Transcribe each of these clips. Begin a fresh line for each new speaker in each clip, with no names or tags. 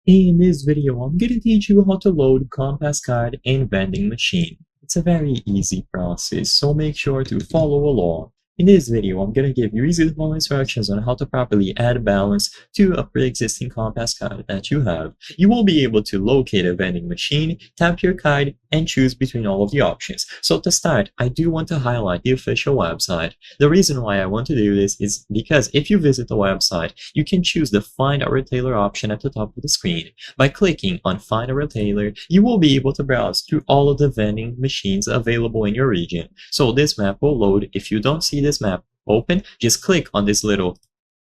In this video, I'm going to teach you how to load Compass card in Vending machine. It's a very easy process, so make sure to follow along. In this video, I'm going to give you easy-to-follow instructions on how to properly add balance to a pre-existing Compass card that you have. You will be able to locate a vending machine, tap your card, and choose between all of the options. So to start, I do want to highlight the official website. The reason why I want to do this is because if you visit the website, you can choose the Find a Retailer option at the top of the screen. By clicking on Find a Retailer, you will be able to browse through all of the vending machines available in your region. So this map will load. If you don't see this map open, just click on this little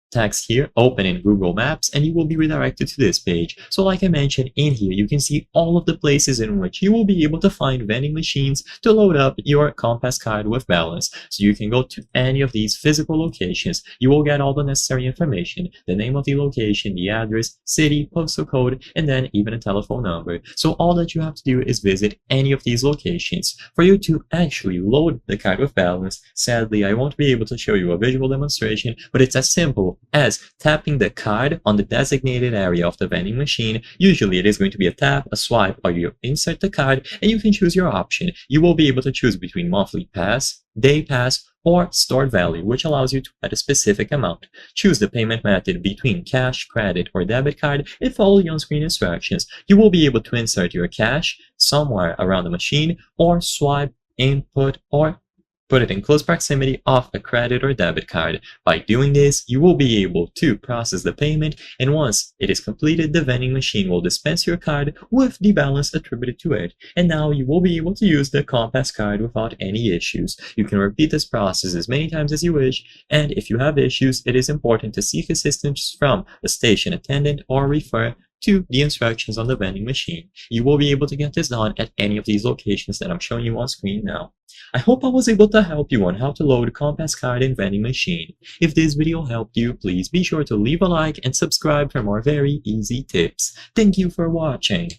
text here, open in Google Maps, and you will be redirected to this page. So like I mentioned, in here you can see all of the places in which you will be able to find vending machines to load up your Compass card with balance. So you can go to any of these physical locations. You will get all the necessary information, the name of the location, the address, city, postal code, and then even a telephone number. So all that you have to do is visit any of these locations. For you to actually load the card with balance, sadly I won't be able to show you a visual demonstration, but it's as simple as tapping the card on the designated area of the vending machine. Usually it is going to be a tap, a swipe, or you insert the card and you can choose your option. You will be able to choose between monthly pass, day pass, or stored value, which allows you to add a specific amount. Choose the payment method between cash, credit, or debit card and follow the on-screen instructions. You will be able to insert your cash somewhere around the machine or swipe, input, or put it in close proximity of a credit or debit card. By doing this, you will be able to process the payment, and once it is completed, the vending machine will dispense your card with the balance attributed to it. And now you will be able to use the Compass card without any issues. You can repeat this process as many times as you wish, and if you have issues, it is important to seek assistance from a station attendant or refer to the instructions on the vending machine. You will be able to get this done at any of these locations that I'm showing you on screen now. I hope I was able to help you on how to load Compass card in vending machine. If this video helped you, please be sure to leave a like and subscribe for more very easy tips. Thank you for watching.